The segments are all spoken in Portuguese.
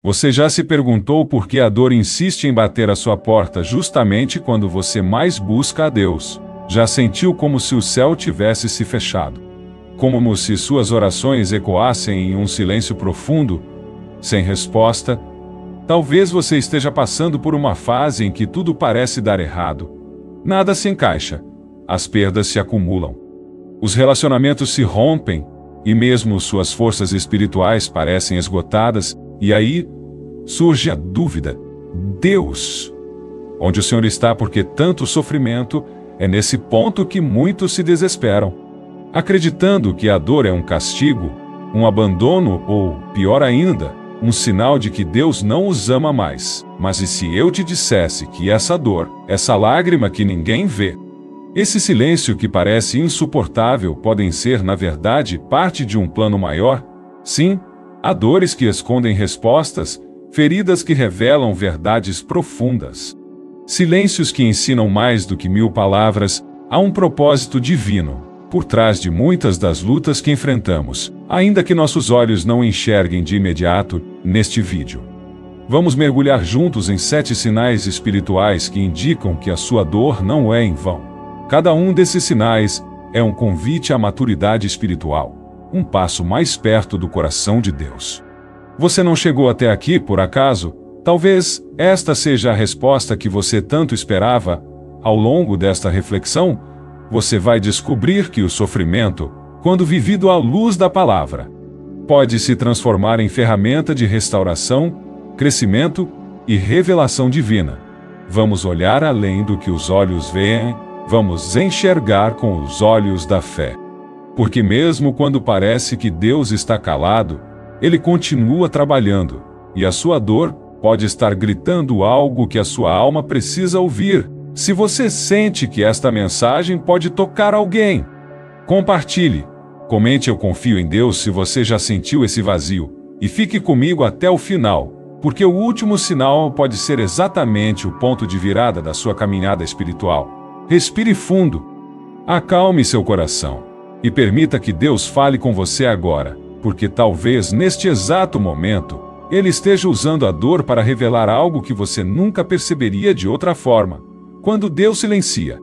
Você já se perguntou por que a dor insiste em bater à sua porta justamente quando você mais busca a Deus? Já sentiu como se o céu tivesse se fechado? Como se suas orações ecoassem em um silêncio profundo, sem resposta? Talvez você esteja passando por uma fase em que tudo parece dar errado. Nada se encaixa. As perdas se acumulam. Os relacionamentos se rompem, e mesmo suas forças espirituais parecem esgotadas, e aí surge a dúvida: Deus, onde o Senhor está? Porque tanto sofrimento? É nesse ponto que muitos se desesperam, acreditando que a dor é um castigo, um abandono ou, pior ainda, um sinal de que Deus não os ama mais. Mas e se eu te dissesse que essa dor, essa lágrima que ninguém vê, esse silêncio que parece insuportável podem ser, na verdade, parte de um plano maior? Sim, há dores que escondem respostas, feridas que revelam verdades profundas. Silêncios que ensinam mais do que 1000 palavras. Há um propósito divino por trás de muitas das lutas que enfrentamos, ainda que nossos olhos não enxerguem de imediato. Neste vídeo, vamos mergulhar juntos em 7 sinais espirituais que indicam que a sua dor não é em vão. Cada um desses sinais é um convite à maturidade espiritual, um passo mais perto do coração de Deus. Você não chegou até aqui por acaso? Talvez esta seja a resposta que você tanto esperava. Ao longo desta reflexão, você vai descobrir que o sofrimento, quando vivido à luz da palavra, pode se transformar em ferramenta de restauração, crescimento e revelação divina. Vamos olhar além do que os olhos veem. Vamos enxergar com os olhos da fé. Porque mesmo quando parece que Deus está calado, Ele continua trabalhando, e a sua dor pode estar gritando algo que a sua alma precisa ouvir. Se você sente que esta mensagem pode tocar alguém, compartilhe. Comente "Eu confio em Deus" se você já sentiu esse vazio, e fique comigo até o final, porque o último sinal pode ser exatamente o ponto de virada da sua caminhada espiritual. Respire fundo, acalme seu coração e permita que Deus fale com você agora, porque talvez neste exato momento Ele esteja usando a dor para revelar algo que você nunca perceberia de outra forma. Quando Deus silencia,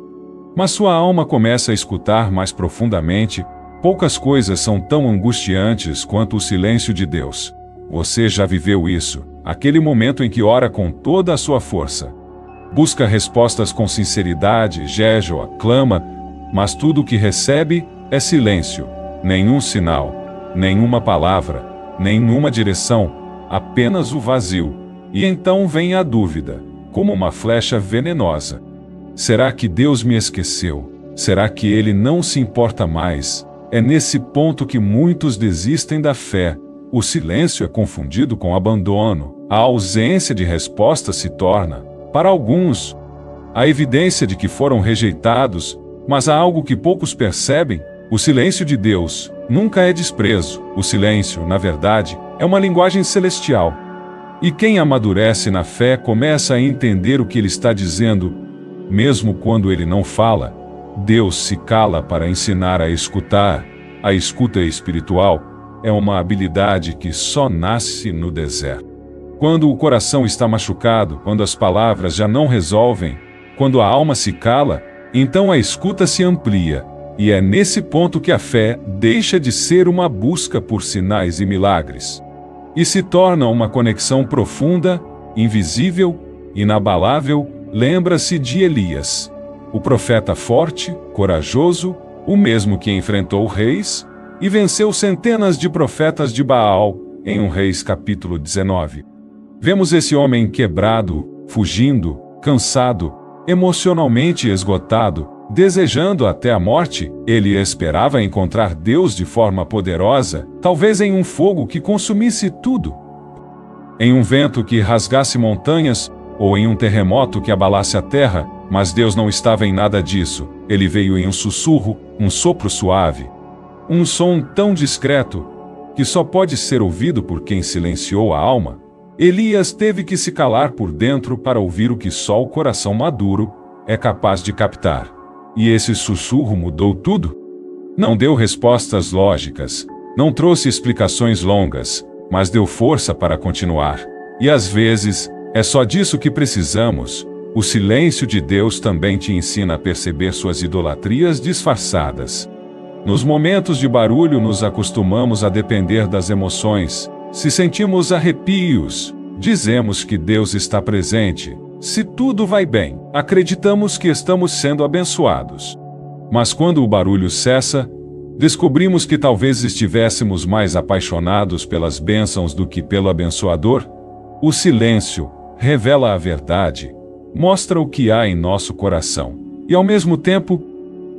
mas sua alma começa a escutar mais profundamente, poucas coisas são tão angustiantes quanto o silêncio de Deus. Você já viveu isso, aquele momento em que ora com toda a sua força. Busca respostas com sinceridade, jejua, clama, mas tudo o que recebe é silêncio, nenhum sinal, nenhuma palavra, nenhuma direção, apenas o vazio. E então vem a dúvida, como uma flecha venenosa. Será que Deus me esqueceu? Será que Ele não se importa mais? É nesse ponto que muitos desistem da fé. O silêncio é confundido com abandono. A ausência de resposta se torna, para alguns, a evidência de que foram rejeitados, mas há algo que poucos percebem: o silêncio de Deus nunca é desprezo. O silêncio, na verdade, é uma linguagem celestial. E quem amadurece na fé começa a entender o que Ele está dizendo, mesmo quando Ele não fala. Deus se cala para ensinar a escutar. A escuta espiritual é uma habilidade que só nasce no deserto. Quando o coração está machucado, quando as palavras já não resolvem, quando a alma se cala, então a escuta se amplia, e é nesse ponto que a fé deixa de ser uma busca por sinais e milagres, e se torna uma conexão profunda, invisível, inabalável. Lembra-se de Elias, o profeta forte, corajoso, o mesmo que enfrentou reis e venceu centenas de profetas de Baal, em 1 Reis capítulo 19. Vemos esse homem quebrado, fugindo, cansado, emocionalmente esgotado, desejando até a morte. Ele esperava encontrar Deus de forma poderosa, talvez em um fogo que consumisse tudo, em um vento que rasgasse montanhas, ou em um terremoto que abalasse a terra, mas Deus não estava em nada disso. Ele veio em um sussurro, um sopro suave, um som tão discreto que só pode ser ouvido por quem silenciou a alma. Elias teve que se calar por dentro para ouvir o que só o coração maduro é capaz de captar. E esse sussurro mudou tudo. Não deu respostas lógicas, não trouxe explicações longas, mas deu força para continuar. E às vezes, é só disso que precisamos. O silêncio de Deus também te ensina a perceber suas idolatrias disfarçadas. Nos momentos de barulho nos acostumamos a depender das emoções. Se sentimos arrepios, dizemos que Deus está presente. Se tudo vai bem, acreditamos que estamos sendo abençoados. Mas quando o barulho cessa, descobrimos que talvez estivéssemos mais apaixonados pelas bênçãos do que pelo abençoador. O silêncio revela a verdade, mostra o que há em nosso coração, e ao mesmo tempo,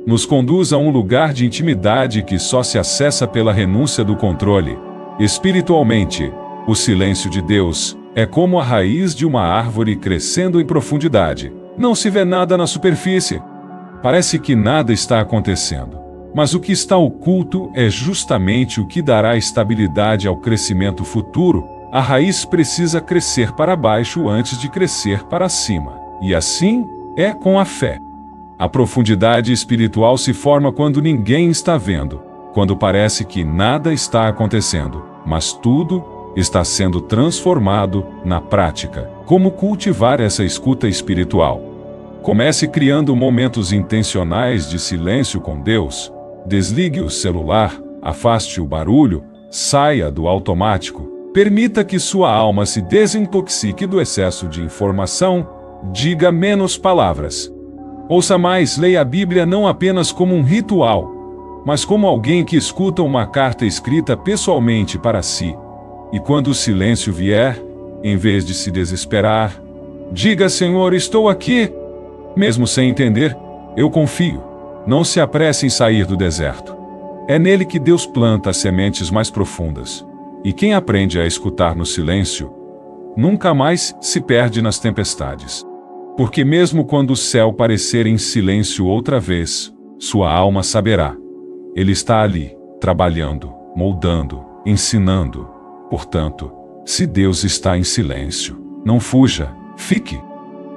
nos conduz a um lugar de intimidade que só se acessa pela renúncia do controle. Espiritualmente, o silêncio de Deus é como a raiz de uma árvore crescendo em profundidade. Não se vê nada na superfície. Parece que nada está acontecendo. Mas o que está oculto é justamente o que dará estabilidade ao crescimento futuro. A raiz precisa crescer para baixo antes de crescer para cima. E assim é com a fé. A profundidade espiritual se forma quando ninguém está vendo, quando parece que nada está acontecendo, mas tudo está sendo transformado na prática. Como cultivar essa escuta espiritual? Comece criando momentos intencionais de silêncio com Deus. Desligue o celular, afaste o barulho, saia do automático. Permita que sua alma se desintoxique do excesso de informação. Diga menos palavras. Ouça mais, leia a Bíblia não apenas como um ritual, mas como alguém que escuta uma carta escrita pessoalmente para si. E quando o silêncio vier, em vez de se desesperar, diga: Senhor, estou aqui. Mesmo sem entender, eu confio. Não se apresse em sair do deserto. É nele que Deus planta as sementes mais profundas. E quem aprende a escutar no silêncio, nunca mais se perde nas tempestades. Porque mesmo quando o céu parecer em silêncio outra vez, sua alma saberá. Ele está ali, trabalhando, moldando, ensinando. Portanto, se Deus está em silêncio, não fuja, fique.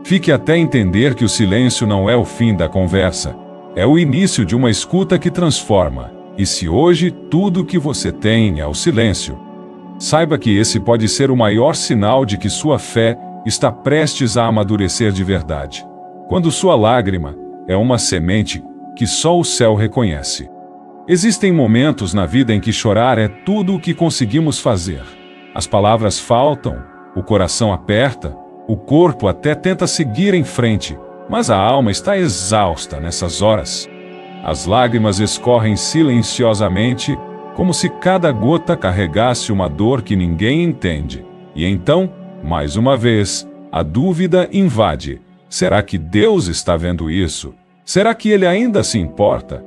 Fique até entender que o silêncio não é o fim da conversa. É o início de uma escuta que transforma. E se hoje tudo o que você tem é o silêncio, saiba que esse pode ser o maior sinal de que sua fé está prestes a amadurecer de verdade. Quando sua lágrima é uma semente que só o céu reconhece. Existem momentos na vida em que chorar é tudo o que conseguimos fazer. As palavras faltam, o coração aperta, o corpo até tenta seguir em frente, mas a alma está exausta nessas horas. As lágrimas escorrem silenciosamente, como se cada gota carregasse uma dor que ninguém entende. E então, mais uma vez, a dúvida invade. Será que Deus está vendo isso? Será que Ele ainda se importa?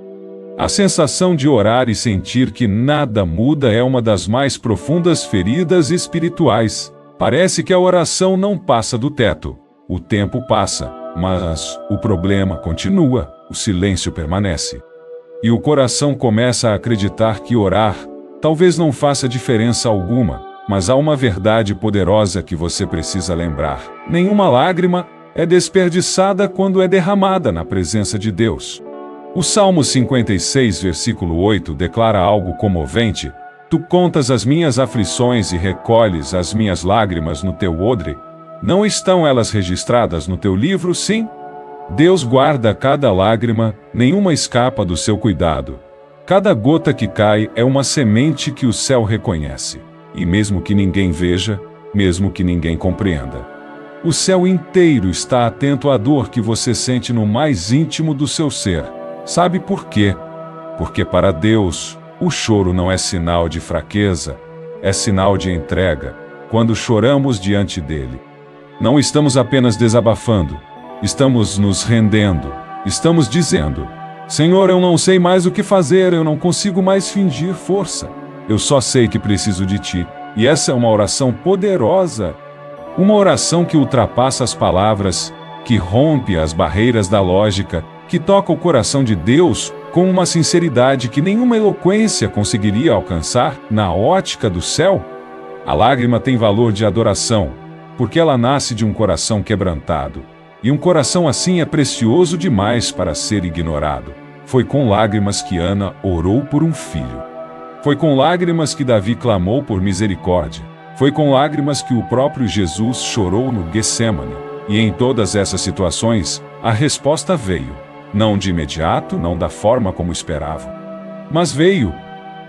A sensação de orar e sentir que nada muda é uma das mais profundas feridas espirituais. Parece que a oração não passa do teto. O tempo passa, mas o problema continua, o silêncio permanece. E o coração começa a acreditar que orar talvez não faça diferença alguma, mas há uma verdade poderosa que você precisa lembrar. Nenhuma lágrima é desperdiçada quando é derramada na presença de Deus. O Salmo 56, versículo 8 declara algo comovente: Tu contas as minhas aflições e recolhes as minhas lágrimas no teu odre. Não estão elas registradas no teu livro, sim? Deus guarda cada lágrima, nenhuma escapa do seu cuidado. Cada gota que cai é uma semente que o céu reconhece. E mesmo que ninguém veja, mesmo que ninguém compreenda, o céu inteiro está atento à dor que você sente no mais íntimo do seu ser. Sabe por quê? Porque para Deus, o choro não é sinal de fraqueza, é sinal de entrega. Quando choramos diante dele, não estamos apenas desabafando, estamos nos rendendo, estamos dizendo: Senhor, eu não sei mais o que fazer, eu não consigo mais fingir força. Eu só sei que preciso de ti. E essa é uma oração poderosa. Uma oração que ultrapassa as palavras, que rompe as barreiras da lógica, que toca o coração de Deus com uma sinceridade que nenhuma eloquência conseguiria alcançar. Na ótica do céu, a lágrima tem valor de adoração, porque ela nasce de um coração quebrantado. E um coração assim é precioso demais para ser ignorado. Foi com lágrimas que Ana orou por um filho. Foi com lágrimas que Davi clamou por misericórdia. Foi com lágrimas que o próprio Jesus chorou no Getsêmani, e em todas essas situações, a resposta veio. Não de imediato, não da forma como esperavam. Mas veio,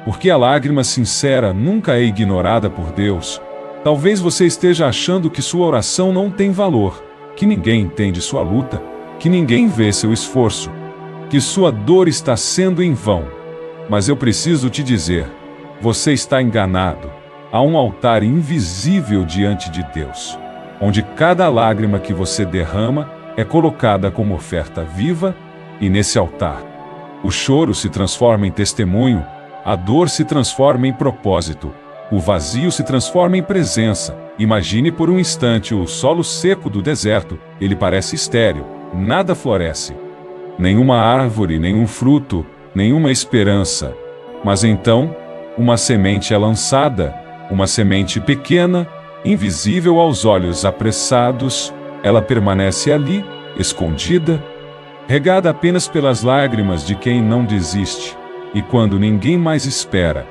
porque a lágrima sincera nunca é ignorada por Deus. Talvez você esteja achando que sua oração não tem valor, que ninguém entende sua luta, que ninguém vê seu esforço, que sua dor está sendo em vão. Mas eu preciso te dizer, você está enganado. Há um altar invisível diante de Deus, onde cada lágrima que você derrama é colocada como oferta viva, e nesse altar, o choro se transforma em testemunho, a dor se transforma em propósito, o vazio se transforma em presença. Imagine por um instante o solo seco do deserto, ele parece estéril, nada floresce. Nenhuma árvore, nenhum fruto, nenhuma esperança. Mas então, uma semente é lançada, uma semente pequena, invisível aos olhos apressados, ela permanece ali, escondida, regada apenas pelas lágrimas de quem não desiste, e quando ninguém mais espera,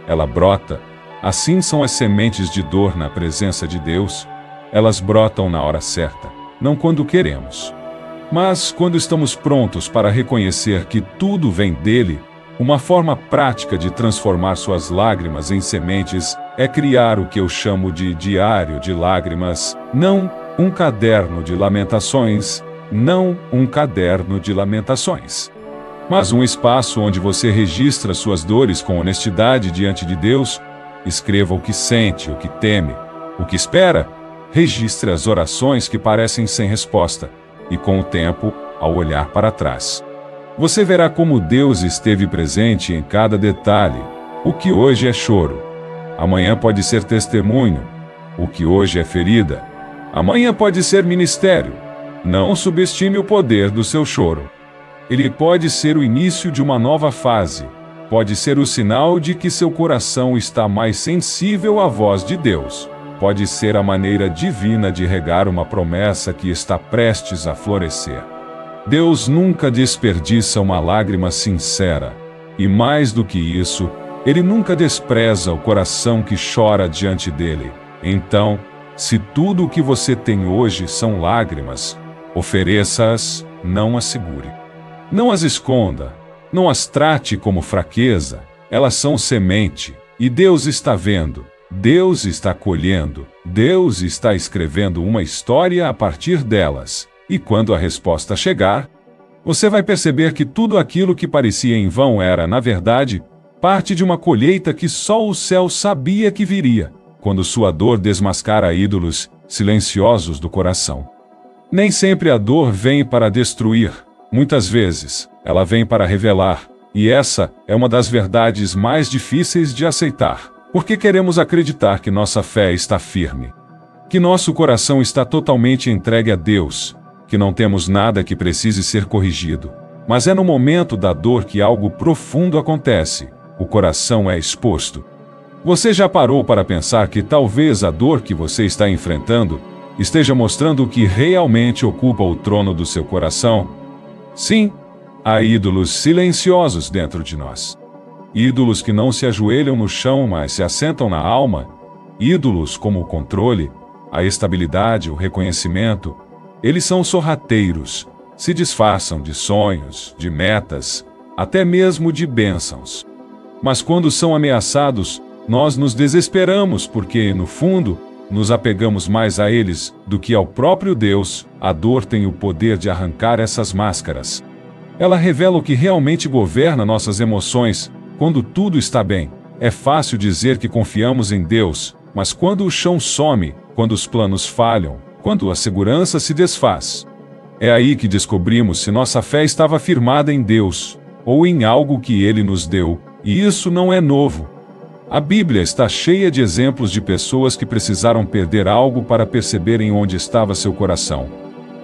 ela brota. Assim são as sementes de dor na presença de Deus, elas brotam na hora certa, não quando queremos. Mas quando estamos prontos para reconhecer que tudo vem dele, uma forma prática de transformar suas lágrimas em sementes é criar o que eu chamo de diário de lágrimas, não um caderno de lamentações, não um caderno de lamentações, mas um espaço onde você registra suas dores com honestidade diante de Deus. Escreva o que sente, o que teme, o que espera. Registre as orações que parecem sem resposta. E com o tempo, ao olhar para trás, você verá como Deus esteve presente em cada detalhe. O que hoje é choro, amanhã pode ser testemunho. O que hoje é ferida, amanhã pode ser ministério. Não subestime o poder do seu choro. Ele pode ser o início de uma nova fase. Pode ser o sinal de que seu coração está mais sensível à voz de Deus. Pode ser a maneira divina de regar uma promessa que está prestes a florescer. Deus nunca desperdiça uma lágrima sincera. E mais do que isso, Ele nunca despreza o coração que chora diante dele. Então, se tudo o que você tem hoje são lágrimas, ofereça-as, não as segure. Não as esconda. Não as trate como fraqueza, elas são semente, e Deus está vendo, Deus está colhendo, Deus está escrevendo uma história a partir delas, e quando a resposta chegar, você vai perceber que tudo aquilo que parecia em vão era, na verdade, parte de uma colheita que só o céu sabia que viria, quando sua dor desmascara ídolos silenciosos do coração. Nem sempre a dor vem para destruir, muitas vezes, ela vem para revelar, e essa é uma das verdades mais difíceis de aceitar, porque queremos acreditar que nossa fé está firme, que nosso coração está totalmente entregue a Deus, que não temos nada que precise ser corrigido. Mas é no momento da dor que algo profundo acontece, o coração é exposto. Você já parou para pensar que talvez a dor que você está enfrentando esteja mostrando o que realmente ocupa o trono do seu coração? Sim. Há ídolos silenciosos dentro de nós. Ídolos que não se ajoelham no chão, mas se assentam na alma. Ídolos como o controle, a estabilidade, o reconhecimento. Eles são sorrateiros, se disfarçam de sonhos, de metas, até mesmo de bênçãos. Mas quando são ameaçados, nós nos desesperamos porque, no fundo, nos apegamos mais a eles do que ao próprio Deus. A dor tem o poder de arrancar essas máscaras. Ela revela o que realmente governa nossas emoções. Quando tudo está bem, é fácil dizer que confiamos em Deus, mas quando o chão some, quando os planos falham, quando a segurança se desfaz, é aí que descobrimos se nossa fé estava firmada em Deus, ou em algo que Ele nos deu, e isso não é novo. A Bíblia está cheia de exemplos de pessoas que precisaram perder algo para perceberem onde estava seu coração.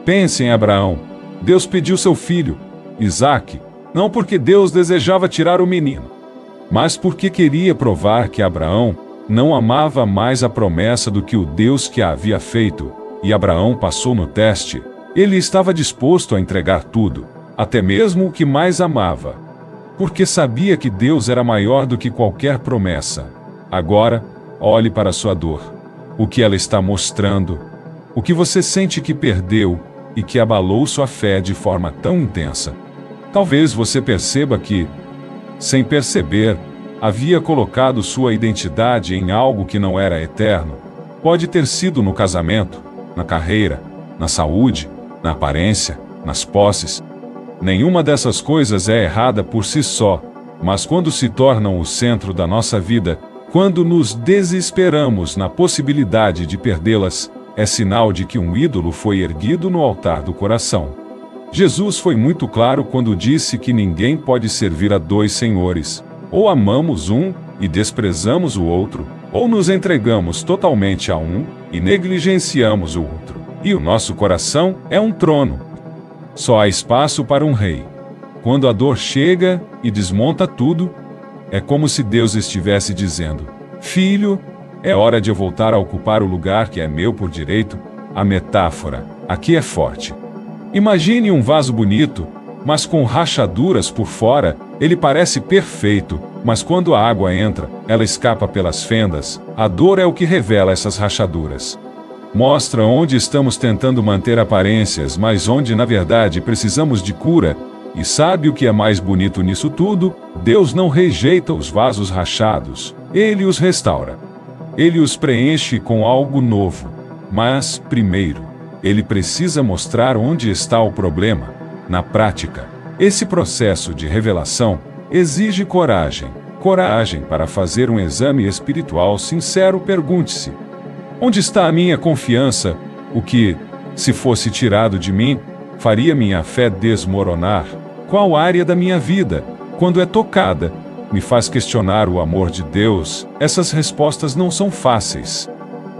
Pense em Abraão. Deus pediu seu filho, Isaque, não porque Deus desejava tirar o menino, mas porque queria provar que Abraão não amava mais a promessa do que o Deus que a havia feito, e Abraão passou no teste. Ele estava disposto a entregar tudo, até mesmo o que mais amava, porque sabia que Deus era maior do que qualquer promessa. Agora, olhe para sua dor. o que ela está mostrando, o que você sente que perdeu e que abalou sua fé de forma tão intensa. Talvez você perceba que, sem perceber, havia colocado sua identidade em algo que não era eterno. Pode ter sido no casamento, na carreira, na saúde, na aparência, nas posses. Nenhuma dessas coisas é errada por si só, mas quando se tornam o centro da nossa vida, quando nos desesperamos na possibilidade de perdê-las, é sinal de que um ídolo foi erguido no altar do coração. Jesus foi muito claro quando disse que ninguém pode servir a dois senhores. Ou amamos um e desprezamos o outro, ou nos entregamos totalmente a um e negligenciamos o outro. E o nosso coração é um trono. Só há espaço para um rei. Quando a dor chega e desmonta tudo, é como se Deus estivesse dizendo: Filho, é hora de eu voltar a ocupar o lugar que é meu por direito. A metáfora aqui é forte. Imagine um vaso bonito, mas com rachaduras por fora. Ele parece perfeito, mas quando a água entra, ela escapa pelas fendas. A dor é o que revela essas rachaduras. Mostra onde estamos tentando manter aparências, mas onde na verdade precisamos de cura. E sabe o que é mais bonito nisso tudo? Deus não rejeita os vasos rachados. Ele os restaura. Ele os preenche com algo novo. Mas, primeiro, ele precisa mostrar onde está o problema. Na prática, esse processo de revelação exige coragem. Coragem para fazer um exame espiritual sincero. Pergunte-se: onde está a minha confiança? O que, se fosse tirado de mim, faria minha fé desmoronar? Qual área da minha vida, quando é tocada, me faz questionar o amor de Deus? Essas respostas não são fáceis,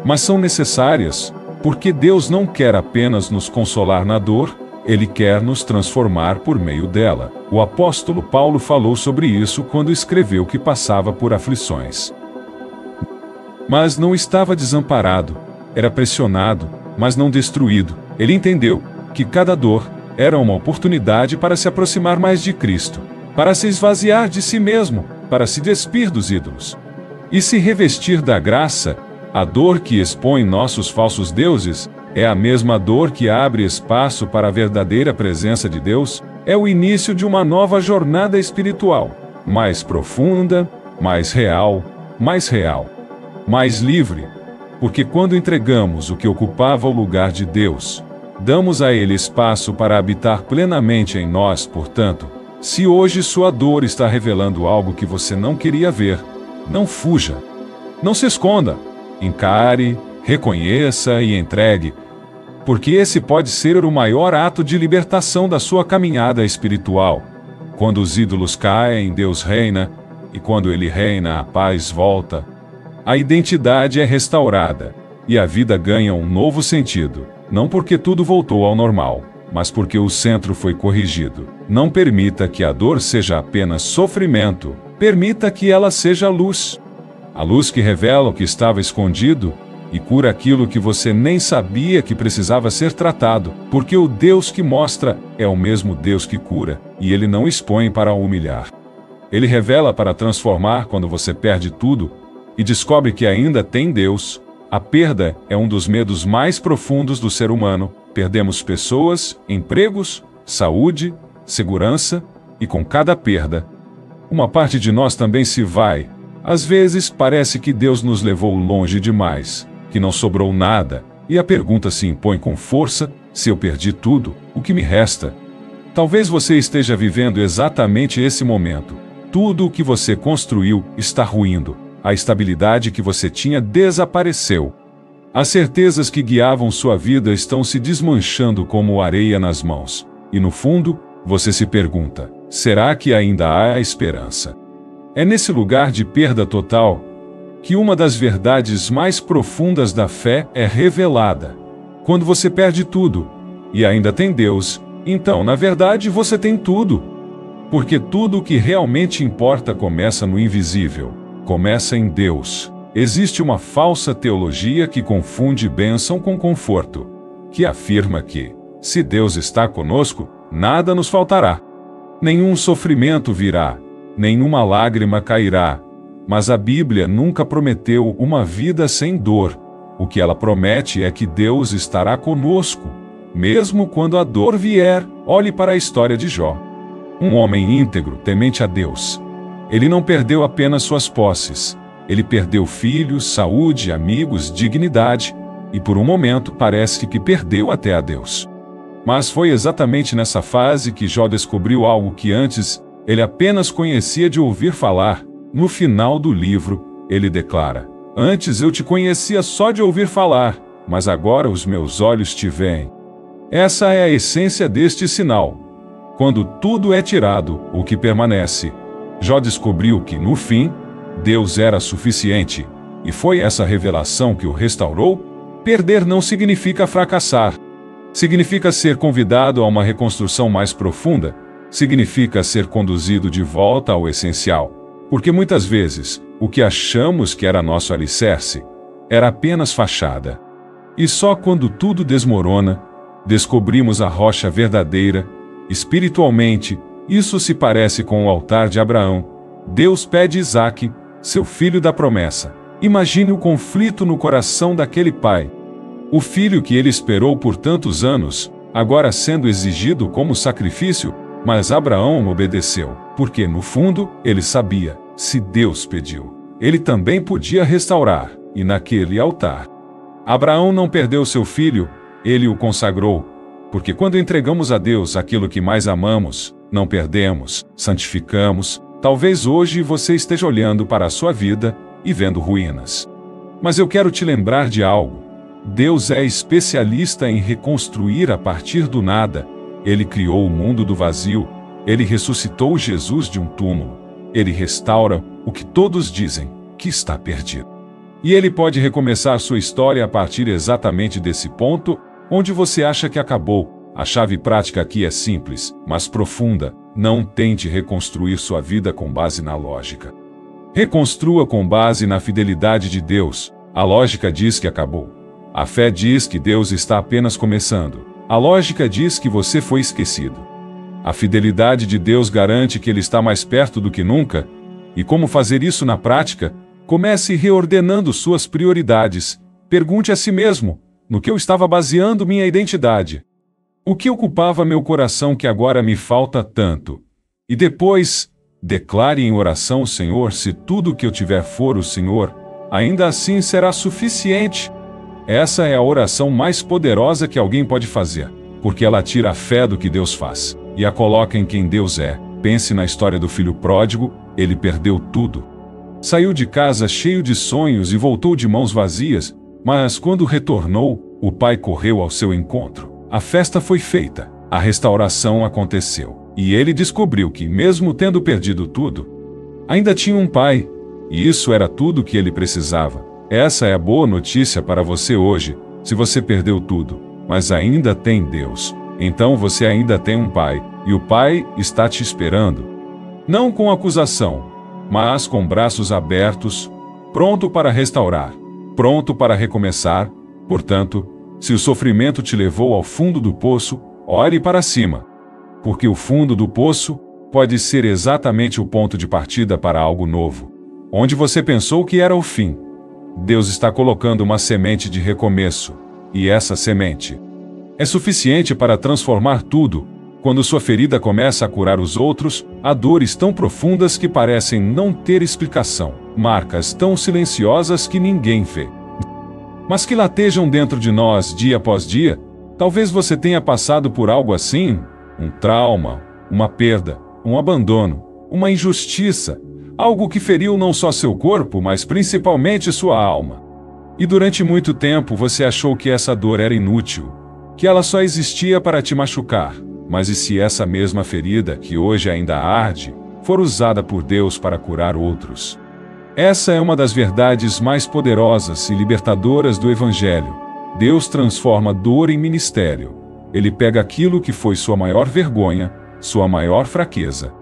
mas são necessárias, porque Deus não quer apenas nos consolar na dor, Ele quer nos transformar por meio dela. O apóstolo Paulo falou sobre isso quando escreveu que passava por aflições. Mas não estava desamparado, era pressionado, mas não destruído. Ele entendeu que cada dor era uma oportunidade para se aproximar mais de Cristo, para se esvaziar de si mesmo, para se despir dos ídolos e se revestir da graça. A dor que expõe nossos falsos deuses é a mesma dor que abre espaço para a verdadeira presença de Deus. É o início de uma nova jornada espiritual, mais profunda, mais real, mais livre, porque quando entregamos o que ocupava o lugar de Deus, damos a Ele espaço para habitar plenamente em nós. Portanto, se hoje sua dor está revelando algo que você não queria ver, não fuja, não se esconda, encare, reconheça e entregue, porque esse pode ser o maior ato de libertação da sua caminhada espiritual. Quando os ídolos caem, Deus reina, e quando Ele reina, a paz volta. A identidade é restaurada, e a vida ganha um novo sentido, não porque tudo voltou ao normal, mas porque o centro foi corrigido. Não permita que a dor seja apenas sofrimento, permita que ela seja luz. A luz que revela o que estava escondido e cura aquilo que você nem sabia que precisava ser tratado, porque o Deus que mostra é o mesmo Deus que cura, e Ele não expõe para humilhar. Ele revela para transformar. Quando você perde tudo e descobre que ainda tem Deus, a perda é um dos medos mais profundos do ser humano. Perdemos pessoas, empregos, saúde, segurança, e com cada perda, uma parte de nós também se vai. Às vezes parece que Deus nos levou longe demais, que não sobrou nada, e a pergunta se impõe com força: se eu perdi tudo, o que me resta? Talvez você esteja vivendo exatamente esse momento. Tudo o que você construiu está ruindo. A estabilidade que você tinha desapareceu. As certezas que guiavam sua vida estão se desmanchando como areia nas mãos. E no fundo, você se pergunta: será que ainda há esperança? É nesse lugar de perda total que uma das verdades mais profundas da fé é revelada. Quando você perde tudo e ainda tem Deus, então na verdade você tem tudo. Porque tudo o que realmente importa começa no invisível, começa em Deus. Existe uma falsa teologia que confunde bênção com conforto, que afirma que, se Deus está conosco, nada nos faltará. Nenhum sofrimento virá, nenhuma lágrima cairá, mas a Bíblia nunca prometeu uma vida sem dor. O que ela promete é que Deus estará conosco, mesmo quando a dor vier. Olhe para a história de Jó. Um homem íntegro, temente a Deus. Ele não perdeu apenas suas posses. Ele perdeu filhos, saúde, amigos, dignidade, e por um momento parece que perdeu até a Deus. Mas foi exatamente nessa fase que Jó descobriu algo que antes ele apenas conhecia de ouvir falar. No final do livro, ele declara: "Antes eu te conhecia só de ouvir falar, mas agora os meus olhos te veem." Essa é a essência deste sinal. Quando tudo é tirado, o que permanece? Jó descobriu que, no fim, Deus era suficiente, e foi essa revelação que o restaurou. Perder não significa fracassar. Significa ser convidado a uma reconstrução mais profunda. Significa ser conduzido de volta ao essencial. Porque muitas vezes, o que achamos que era nosso alicerce, era apenas fachada. E só quando tudo desmorona, descobrimos a rocha verdadeira. Espiritualmente, isso se parece com o altar de Abraão. Deus pede Isaque, seu filho da promessa. Imagine o conflito no coração daquele pai. O filho que ele esperou por tantos anos, agora sendo exigido como sacrifício, mas Abraão obedeceu, porque no fundo, ele sabia, se Deus pediu, ele também podia restaurar, e naquele altar. Abraão não perdeu seu filho, ele o consagrou, porque quando entregamos a Deus aquilo que mais amamos, não perdemos, santificamos. Talvez hoje você esteja olhando para a sua vida e vendo ruínas. Mas eu quero te lembrar de algo. Deus é especialista em reconstruir a partir do nada. Ele criou o mundo do vazio. Ele ressuscitou Jesus de um túmulo. Ele restaura o que todos dizem que está perdido. E ele pode recomeçar sua história a partir exatamente desse ponto, onde você acha que acabou. A chave prática aqui é simples, mas profunda. Não tente reconstruir sua vida com base na lógica. Reconstrua com base na fidelidade de Deus. A lógica diz que acabou. A fé diz que Deus está apenas começando. A lógica diz que você foi esquecido. A fidelidade de Deus garante que Ele está mais perto do que nunca. E como fazer isso na prática? Comece reordenando suas prioridades. Pergunte a si mesmo: no que eu estava baseando minha identidade? O que ocupava meu coração que agora me falta tanto? E depois, declare em oração: Senhor, se tudo o que eu tiver for o Senhor, ainda assim será suficiente. Essa é a oração mais poderosa que alguém pode fazer, porque ela tira a fé do que Deus faz e a coloca em quem Deus é. Pense na história do filho pródigo. Ele perdeu tudo. Saiu de casa cheio de sonhos e voltou de mãos vazias, mas quando retornou, o pai correu ao seu encontro. A festa foi feita, a restauração aconteceu, e ele descobriu que, mesmo tendo perdido tudo, ainda tinha um pai, e isso era tudo o que ele precisava. Essa é a boa notícia para você hoje. Se você perdeu tudo, mas ainda tem Deus, então você ainda tem um pai, e o pai está te esperando. Não com acusação, mas com braços abertos, pronto para restaurar, pronto para recomeçar. Portanto, se o sofrimento te levou ao fundo do poço, olhe para cima. Porque o fundo do poço pode ser exatamente o ponto de partida para algo novo. Onde você pensou que era o fim, Deus está colocando uma semente de recomeço. E essa semente é suficiente para transformar tudo. Quando sua ferida começa a curar os outros, há dores tão profundas que parecem não ter explicação, marcas tão silenciosas que ninguém vê, mas que latejam dentro de nós dia após dia. Talvez você tenha passado por algo assim, um trauma, uma perda, um abandono, uma injustiça, algo que feriu não só seu corpo, mas principalmente sua alma. E durante muito tempo você achou que essa dor era inútil, que ela só existia para te machucar. Mas e se essa mesma ferida, que hoje ainda arde, for usada por Deus para curar outros? Essa é uma das verdades mais poderosas e libertadoras do Evangelho. Deus transforma dor em ministério. Ele pega aquilo que foi sua maior vergonha, sua maior fraqueza,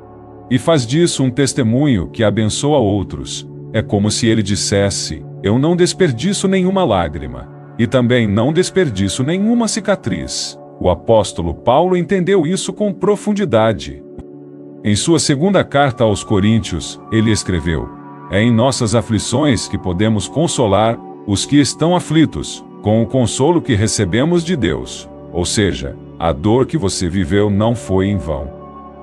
e faz disso um testemunho que abençoa outros. É como se ele dissesse: eu não desperdiço nenhuma lágrima, e também não desperdiço nenhuma cicatriz. O apóstolo Paulo entendeu isso com profundidade. Em sua segunda carta aos Coríntios, ele escreveu: é em nossas aflições que podemos consolar os que estão aflitos, com o consolo que recebemos de Deus. Ou seja, a dor que você viveu não foi em vão.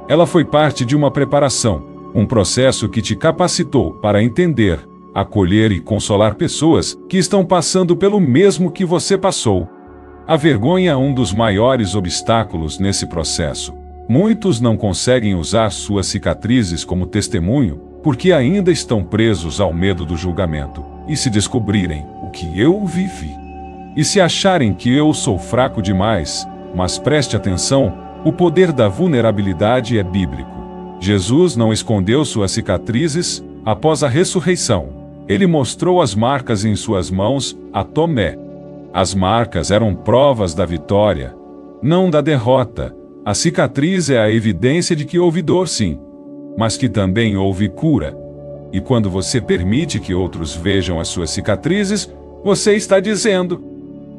Ela foi parte de uma preparação, um processo que te capacitou para entender, acolher e consolar pessoas que estão passando pelo mesmo que você passou. A vergonha é um dos maiores obstáculos nesse processo. Muitos não conseguem usar suas cicatrizes como testemunho, porque ainda estão presos ao medo do julgamento. E se descobrirem o que eu vivi? E se acharem que eu sou fraco demais? Mas preste atenção, o poder da vulnerabilidade é bíblico. Jesus não escondeu suas cicatrizes após a ressurreição. Ele mostrou as marcas em suas mãos a Tomé. As marcas eram provas da vitória, não da derrota. A cicatriz é a evidência de que houve dor, sim, mas que também houve cura. E quando você permite que outros vejam as suas cicatrizes, você está dizendo: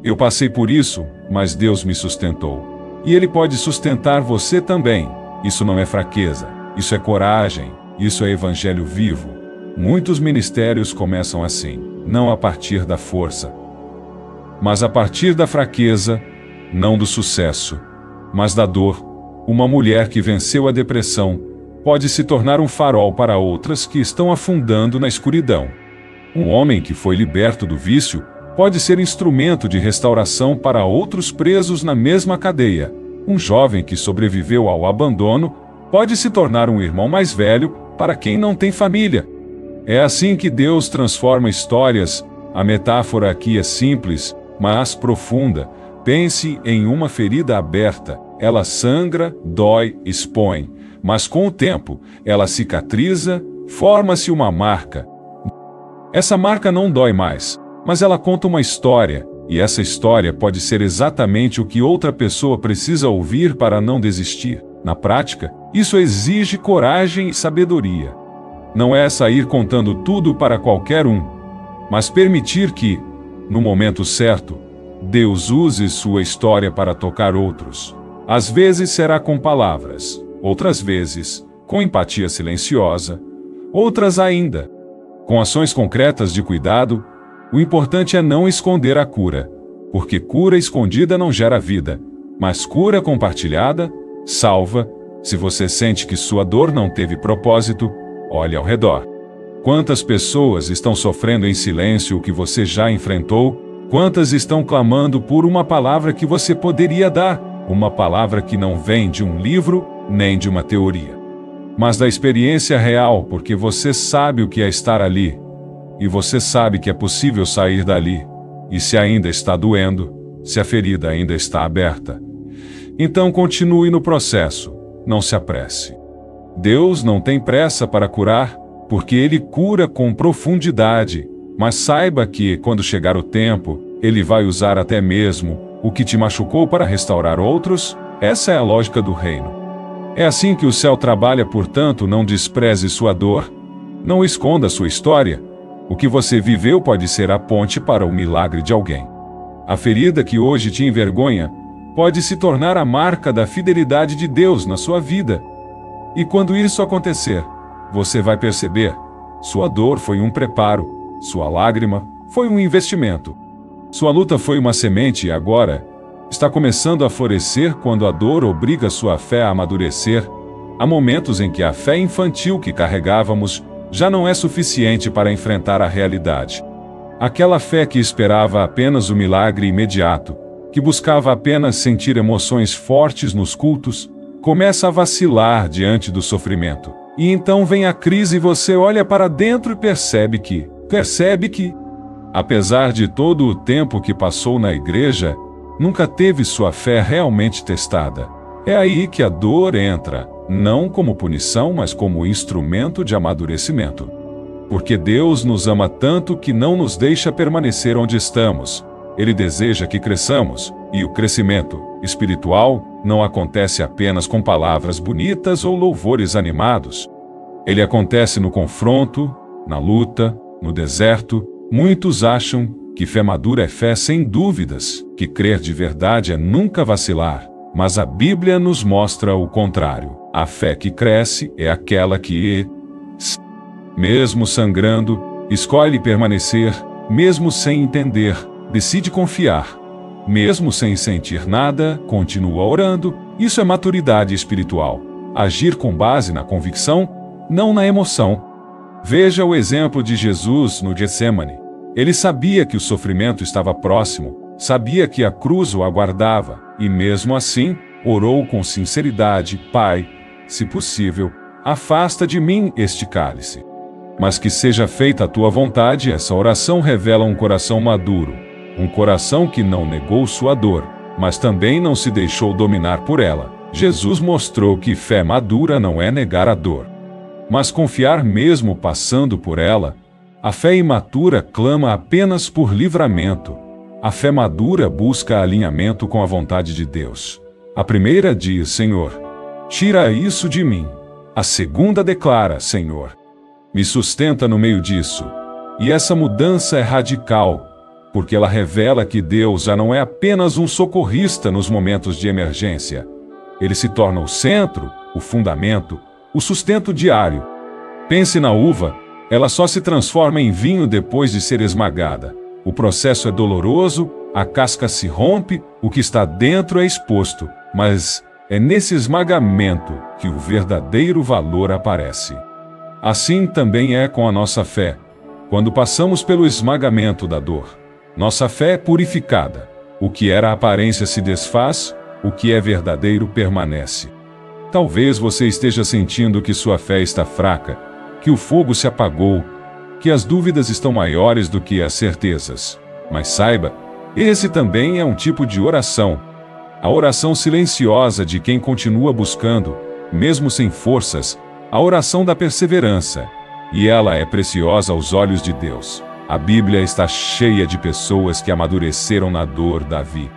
eu passei por isso, mas Deus me sustentou. E Ele pode sustentar você também. Isso não é fraqueza, isso é coragem, isso é evangelho vivo. Muitos ministérios começam assim, não a partir da força, mas a partir da fraqueza, não do sucesso, mas da dor. Uma mulher que venceu a depressão pode se tornar um farol para outras que estão afundando na escuridão. Um homem que foi liberto do vício pode ser instrumento de restauração para outros presos na mesma cadeia. Um jovem que sobreviveu ao abandono pode se tornar um irmão mais velho para quem não tem família. É assim que Deus transforma histórias. A metáfora aqui é simples, mas profunda. Pense em uma ferida aberta. Ela sangra, dói, expõe. Mas com o tempo, ela cicatriza, forma-se uma marca. Essa marca não dói mais, mas ela conta uma história, e essa história pode ser exatamente o que outra pessoa precisa ouvir para não desistir. Na prática, isso exige coragem e sabedoria. Não é sair contando tudo para qualquer um, mas permitir que, no momento certo, Deus use sua história para tocar outros. Às vezes será com palavras, outras vezes com empatia silenciosa, outras ainda com ações concretas de cuidado. O importante é não esconder a cura, porque cura escondida não gera vida, mas cura compartilhada salva. Se você sente que sua dor não teve propósito, olhe ao redor. Quantas pessoas estão sofrendo em silêncio o que você já enfrentou? Quantas estão clamando por uma palavra que você poderia dar? Uma palavra que não vem de um livro, nem de uma teoria, mas da experiência real, porque você sabe o que é estar ali. E você sabe que é possível sair dali. E se ainda está doendo, se a ferida ainda está aberta, então continue no processo, não se apresse. Deus não tem pressa para curar, porque Ele cura com profundidade, mas saiba que, quando chegar o tempo, Ele vai usar até mesmo o que te machucou para restaurar outros. Essa é a lógica do reino. É assim que o céu trabalha, portanto, não despreze sua dor, não esconda sua história. O que você viveu pode ser a ponte para o milagre de alguém. A ferida que hoje te envergonha pode se tornar a marca da fidelidade de Deus na sua vida. E quando isso acontecer, você vai perceber: sua dor foi um preparo, sua lágrima foi um investimento. Sua luta foi uma semente e agora está começando a florescer quando a dor obriga sua fé a amadurecer. Há momentos em que a fé infantil que carregávamos já não é suficiente para enfrentar a realidade. Aquela fé que esperava apenas o milagre imediato, que buscava apenas sentir emoções fortes nos cultos, começa a vacilar diante do sofrimento. E então vem a crise e você olha para dentro e percebe que, apesar de todo o tempo que passou na igreja, nunca teve sua fé realmente testada. É aí que a dor entra, não como punição, mas como instrumento de amadurecimento. Porque Deus nos ama tanto que não nos deixa permanecer onde estamos. Ele deseja que cresçamos, e o crescimento espiritual não acontece apenas com palavras bonitas ou louvores animados. Ele acontece no confronto, na luta, no deserto. Muitos acham que fé madura é fé sem dúvidas, que crer de verdade é nunca vacilar. Mas a Bíblia nos mostra o contrário. A fé que cresce é aquela que, mesmo sangrando, escolhe permanecer, mesmo sem entender, decide confiar. Mesmo sem sentir nada, continua orando. Isso é maturidade espiritual. Agir com base na convicção, não na emoção. Veja o exemplo de Jesus no Getsemane. Ele sabia que o sofrimento estava próximo, sabia que a cruz o aguardava, e mesmo assim, orou com sinceridade: Pai, se possível, afasta de mim este cálice. Mas que seja feita a tua vontade. Essa oração revela um coração maduro, um coração que não negou sua dor, mas também não se deixou dominar por ela. Jesus mostrou que fé madura não é negar a dor, mas confiar mesmo passando por ela. A fé imatura clama apenas por livramento. A fé madura busca alinhamento com a vontade de Deus. A primeira diz: Senhor, tira isso de mim. A segunda declara: Senhor, me sustenta no meio disso. E essa mudança é radical, porque ela revela que Deus já não é apenas um socorrista nos momentos de emergência. Ele se torna o centro, o fundamento, o sustento diário. Pense na uva, ela só se transforma em vinho depois de ser esmagada. O processo é doloroso, a casca se rompe, o que está dentro é exposto, mas é nesse esmagamento que o verdadeiro valor aparece. Assim também é com a nossa fé. Quando passamos pelo esmagamento da dor, nossa fé é purificada. O que era aparência se desfaz, o que é verdadeiro permanece. Talvez você esteja sentindo que sua fé está fraca, que o fogo se apagou, que as dúvidas estão maiores do que as certezas. Mas saiba, esse também é um tipo de oração. A oração silenciosa de quem continua buscando, mesmo sem forças, a oração da perseverança. E ela é preciosa aos olhos de Deus. A Bíblia está cheia de pessoas que amadureceram na dor. Davi,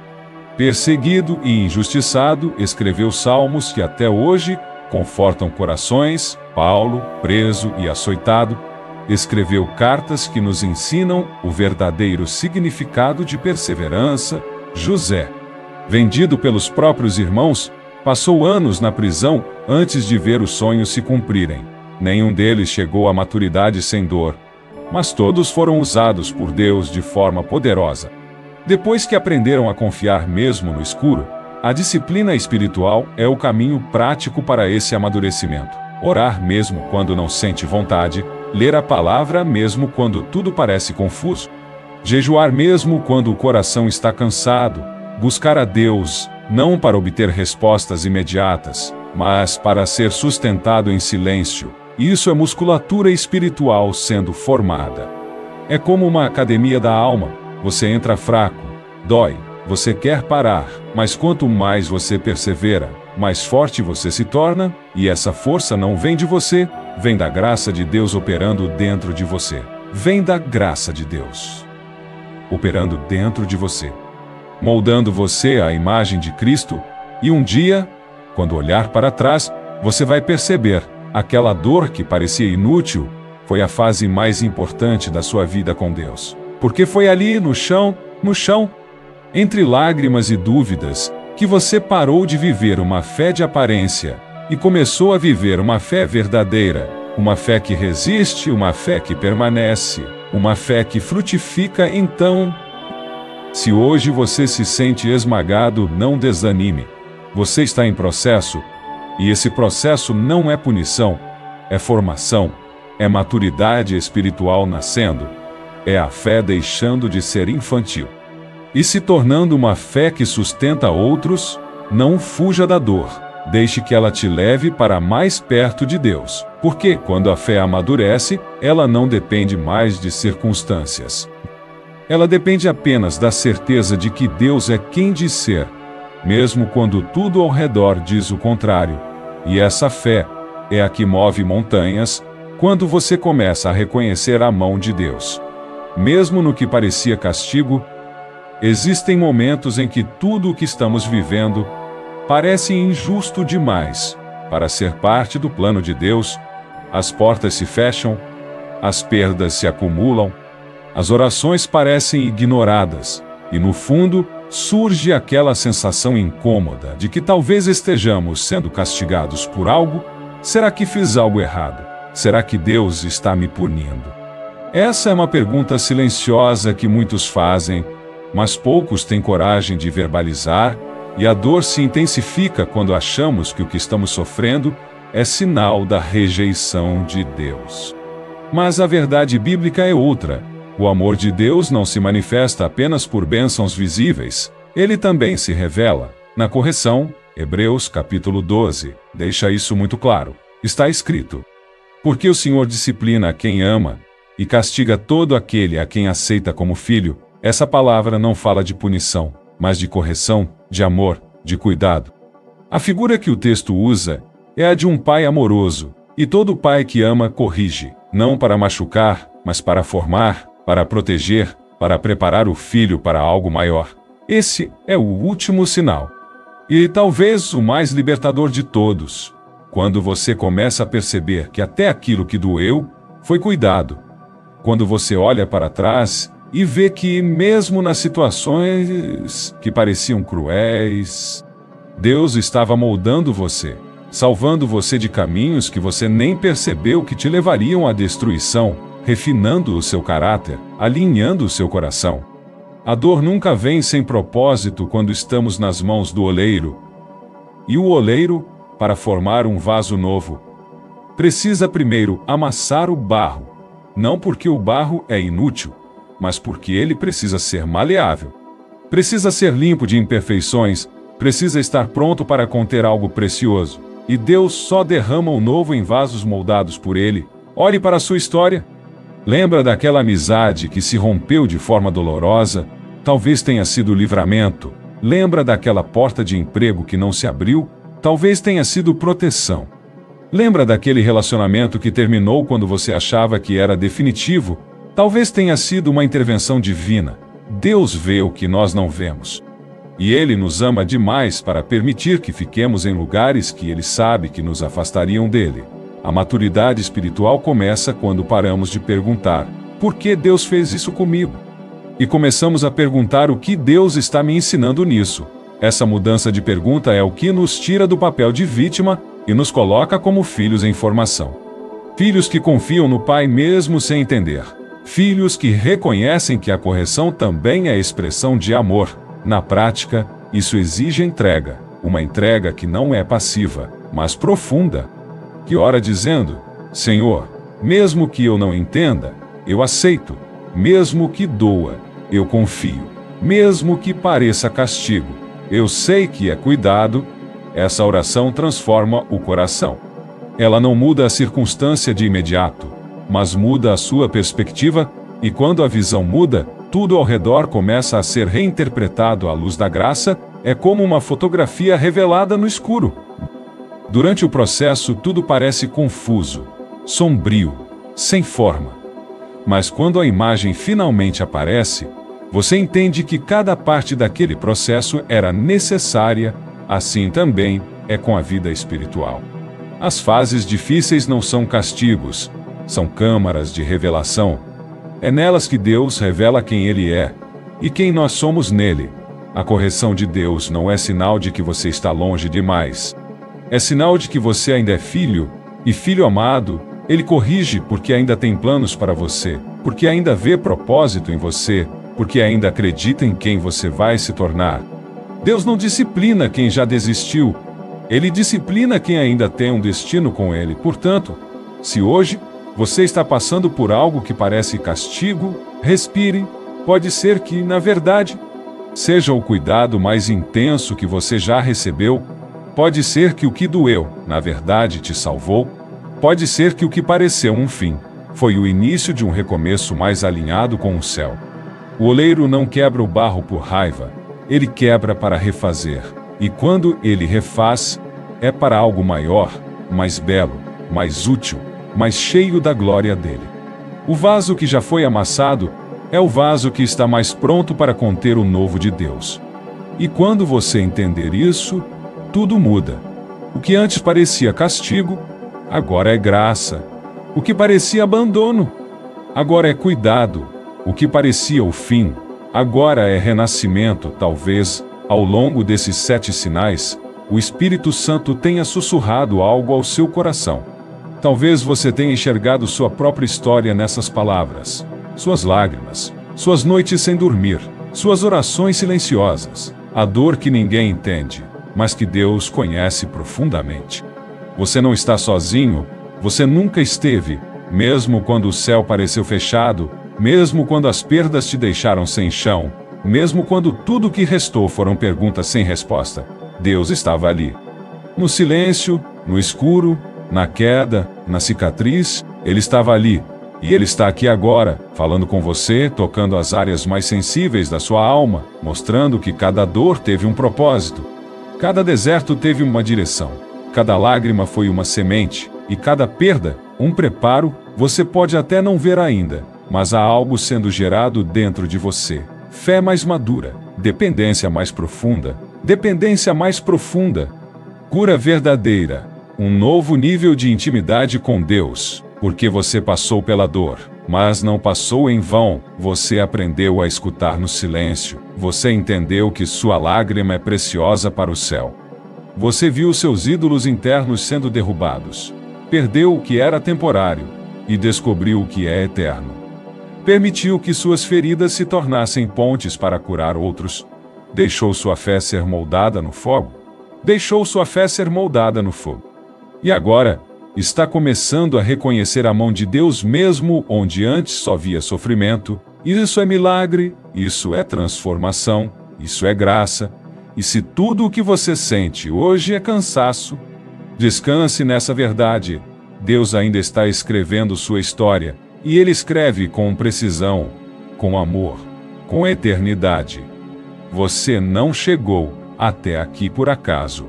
perseguido e injustiçado, escreveu salmos que até hoje confortam corações. Paulo, preso e açoitado, escreveu cartas que nos ensinam o verdadeiro significado de perseverança. José, vendido pelos próprios irmãos, passou anos na prisão antes de ver os sonhos se cumprirem. Nenhum deles chegou à maturidade sem dor, mas todos foram usados por Deus de forma poderosa. Depois que aprenderam a confiar mesmo no escuro, a disciplina espiritual é o caminho prático para esse amadurecimento. Orar mesmo quando não sente vontade, ler a palavra mesmo quando tudo parece confuso, jejuar mesmo quando o coração está cansado, buscar a Deus, não para obter respostas imediatas, mas para ser sustentado em silêncio. Isso é musculatura espiritual sendo formada. É como uma academia da alma. Você entra fraco, dói, você quer parar, mas quanto mais você persevera, mais forte você se torna, e essa força não vem de você, vem da graça de Deus operando dentro de você. Vem da graça de Deus operando dentro de você, moldando você à imagem de Cristo, e um dia, quando olhar para trás, você vai perceber: aquela dor que parecia inútil foi a fase mais importante da sua vida com Deus. Porque foi ali, no chão, entre lágrimas e dúvidas, que você parou de viver uma fé de aparência e começou a viver uma fé verdadeira, uma fé que resiste, uma fé que permanece, uma fé que frutifica. Então, se hoje você se sente esmagado, não desanime. Você está em processo, e esse processo não é punição, é formação, é maturidade espiritual nascendo, é a fé deixando de ser infantil e se tornando uma fé que sustenta outros. Não fuja da dor, deixe que ela te leve para mais perto de Deus, porque quando a fé amadurece, ela não depende mais de circunstâncias. Ela depende apenas da certeza de que Deus é quem diz ser, mesmo quando tudo ao redor diz o contrário. E essa fé é a que move montanhas, quando você começa a reconhecer a mão de Deus. Mesmo no que parecia castigo, existem momentos em que tudo o que estamos vivendo parece injusto demais para ser parte do plano de Deus. As portas se fecham, as perdas se acumulam, as orações parecem ignoradas, e no fundo, surge aquela sensação incômoda de que talvez estejamos sendo castigados por algo. Será que fiz algo errado? Será que Deus está me punindo? Essa é uma pergunta silenciosa que muitos fazem, mas poucos têm coragem de verbalizar, e a dor se intensifica quando achamos que o que estamos sofrendo é sinal da rejeição de Deus. Mas a verdade bíblica é outra. O amor de Deus não se manifesta apenas por bênçãos visíveis, ele também se revela na correção. Hebreus capítulo 12 deixa isso muito claro. Está escrito: porque o Senhor disciplina a quem ama, e castiga todo aquele a quem aceita como filho. Essa palavra não fala de punição, mas de correção, de amor, de cuidado. A figura que o texto usa é a de um pai amoroso, e todo pai que ama corrige, não para machucar, mas para formar, para proteger, para preparar o filho para algo maior. Esse é o último sinal. E talvez o mais libertador de todos, quando você começa a perceber que até aquilo que doeu foi cuidado. Quando você olha para trás e vê que, mesmo nas situações que pareciam cruéis, Deus estava moldando você, salvando você de caminhos que você nem percebeu que te levariam à destruição, refinando o seu caráter, alinhando o seu coração. A dor nunca vem sem propósito quando estamos nas mãos do oleiro. E o oleiro, para formar um vaso novo, precisa primeiro amassar o barro, não porque o barro é inútil, mas porque ele precisa ser maleável. Precisa ser limpo de imperfeições, precisa estar pronto para conter algo precioso. E Deus só derrama o novo em vasos moldados por Ele. Olhe para a sua história. Lembra daquela amizade que se rompeu de forma dolorosa? Talvez tenha sido livramento. Lembra daquela porta de emprego que não se abriu? Talvez tenha sido proteção. Lembra daquele relacionamento que terminou quando você achava que era definitivo? Talvez tenha sido uma intervenção divina. Deus vê o que nós não vemos. E Ele nos ama demais para permitir que fiquemos em lugares que Ele sabe que nos afastariam dele. A maturidade espiritual começa quando paramos de perguntar: por que Deus fez isso comigo? E começamos a perguntar: o que Deus está me ensinando nisso? Essa mudança de pergunta é o que nos tira do papel de vítima e nos coloca como filhos em formação. Filhos que confiam no Pai mesmo sem entender. Filhos que reconhecem que a correção também é expressão de amor. Na prática, isso exige entrega. Uma entrega que não é passiva, mas profunda. Que ora dizendo: Senhor, mesmo que eu não entenda, eu aceito. Mesmo que doa, eu confio. Mesmo que pareça castigo, eu sei que é cuidado. Essa oração transforma o coração. Ela não muda a circunstância de imediato, mas muda a sua perspectiva, e quando a visão muda, tudo ao redor começa a ser reinterpretado à luz da graça. É como uma fotografia revelada no escuro. Durante o processo, tudo parece confuso, sombrio, sem forma. Mas quando a imagem finalmente aparece, você entende que cada parte daquele processo era necessária. Assim também é com a vida espiritual. As fases difíceis não são castigos, são câmaras de revelação. É nelas que Deus revela quem Ele é e quem nós somos nele. A correção de Deus não é sinal de que você está longe demais. É sinal de que você ainda é filho, e filho amado. Ele corrige porque ainda tem planos para você, porque ainda vê propósito em você, porque ainda acredita em quem você vai se tornar. Deus não disciplina quem já desistiu. Ele disciplina quem ainda tem um destino com Ele. Portanto, se hoje você está passando por algo que parece castigo, respire. Pode ser que, na verdade, seja o cuidado mais intenso que você já recebeu. Pode ser que o que doeu, na verdade, te salvou. Pode ser que o que pareceu um fim foi o início de um recomeço mais alinhado com o céu. O oleiro não quebra o barro por raiva. Ele quebra para refazer. E quando ele refaz, é para algo maior, mais belo, mais útil, mais cheio da glória dele. O vaso que já foi amassado é o vaso que está mais pronto para conter o novo de Deus. E quando você entender isso, tudo muda. O que antes parecia castigo, agora é graça. O que parecia abandono, agora é cuidado. O que parecia o fim, agora é renascimento. Talvez, ao longo desses 7 sinais, o Espírito Santo tenha sussurrado algo ao seu coração. Talvez você tenha enxergado sua própria história nessas palavras. Suas lágrimas, suas noites sem dormir, suas orações silenciosas, a dor que ninguém entende, mas que Deus conhece profundamente. Você não está sozinho, você nunca esteve, mesmo quando o céu pareceu fechado, mesmo quando as perdas te deixaram sem chão, mesmo quando tudo o que restou foram perguntas sem resposta. Deus estava ali. No silêncio, no escuro, na queda, na cicatriz, Ele estava ali. E Ele está aqui agora, falando com você, tocando as áreas mais sensíveis da sua alma, mostrando que cada dor teve um propósito. Cada deserto teve uma direção. Cada lágrima foi uma semente, e cada perda, um preparo. Você pode até não ver ainda, mas há algo sendo gerado dentro de você. Fé mais madura, dependência mais profunda, cura verdadeira, um novo nível de intimidade com Deus, porque você passou pela dor, mas não passou em vão. Você aprendeu a escutar no silêncio, você entendeu que sua lágrima é preciosa para o céu. Você viu seus ídolos internos sendo derrubados, perdeu o que era temporário e descobriu o que é eterno. Permitiu que suas feridas se tornassem pontes para curar outros. Deixou sua fé ser moldada no fogo. E agora, está começando a reconhecer a mão de Deus mesmo onde antes só via sofrimento. Isso é milagre, isso é transformação, isso é graça. E se tudo o que você sente hoje é cansaço, descanse nessa verdade. Deus ainda está escrevendo sua história, e Ele escreve com precisão, com amor, com eternidade. Você não chegou até aqui por acaso.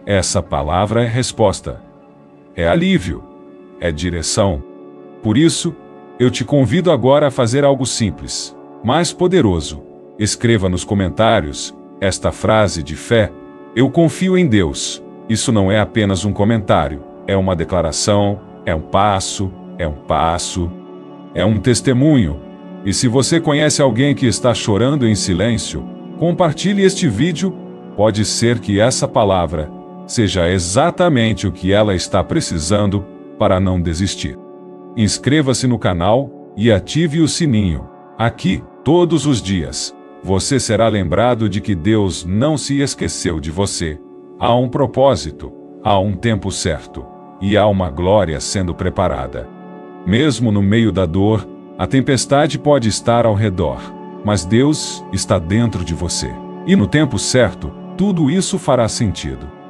Essa palavra é resposta. É alívio. É direção. Por isso, eu te convido agora a fazer algo simples, mas poderoso. Escreva nos comentários esta frase de fé: eu confio em Deus. Isso não é apenas um comentário, é uma declaração, é um passo, é um testemunho. E se você conhece alguém que está chorando em silêncio, compartilhe este vídeo. Pode ser que essa palavra seja exatamente o que ela está precisando para não desistir. Inscreva-se no canal e ative o sininho. Aqui, todos os dias, você será lembrado de que Deus não se esqueceu de você. Há um propósito, há um tempo certo, e há uma glória sendo preparada. Mesmo no meio da dor, a tempestade pode estar ao redor, mas Deus está dentro de você. E no tempo certo, tudo isso fará sentido.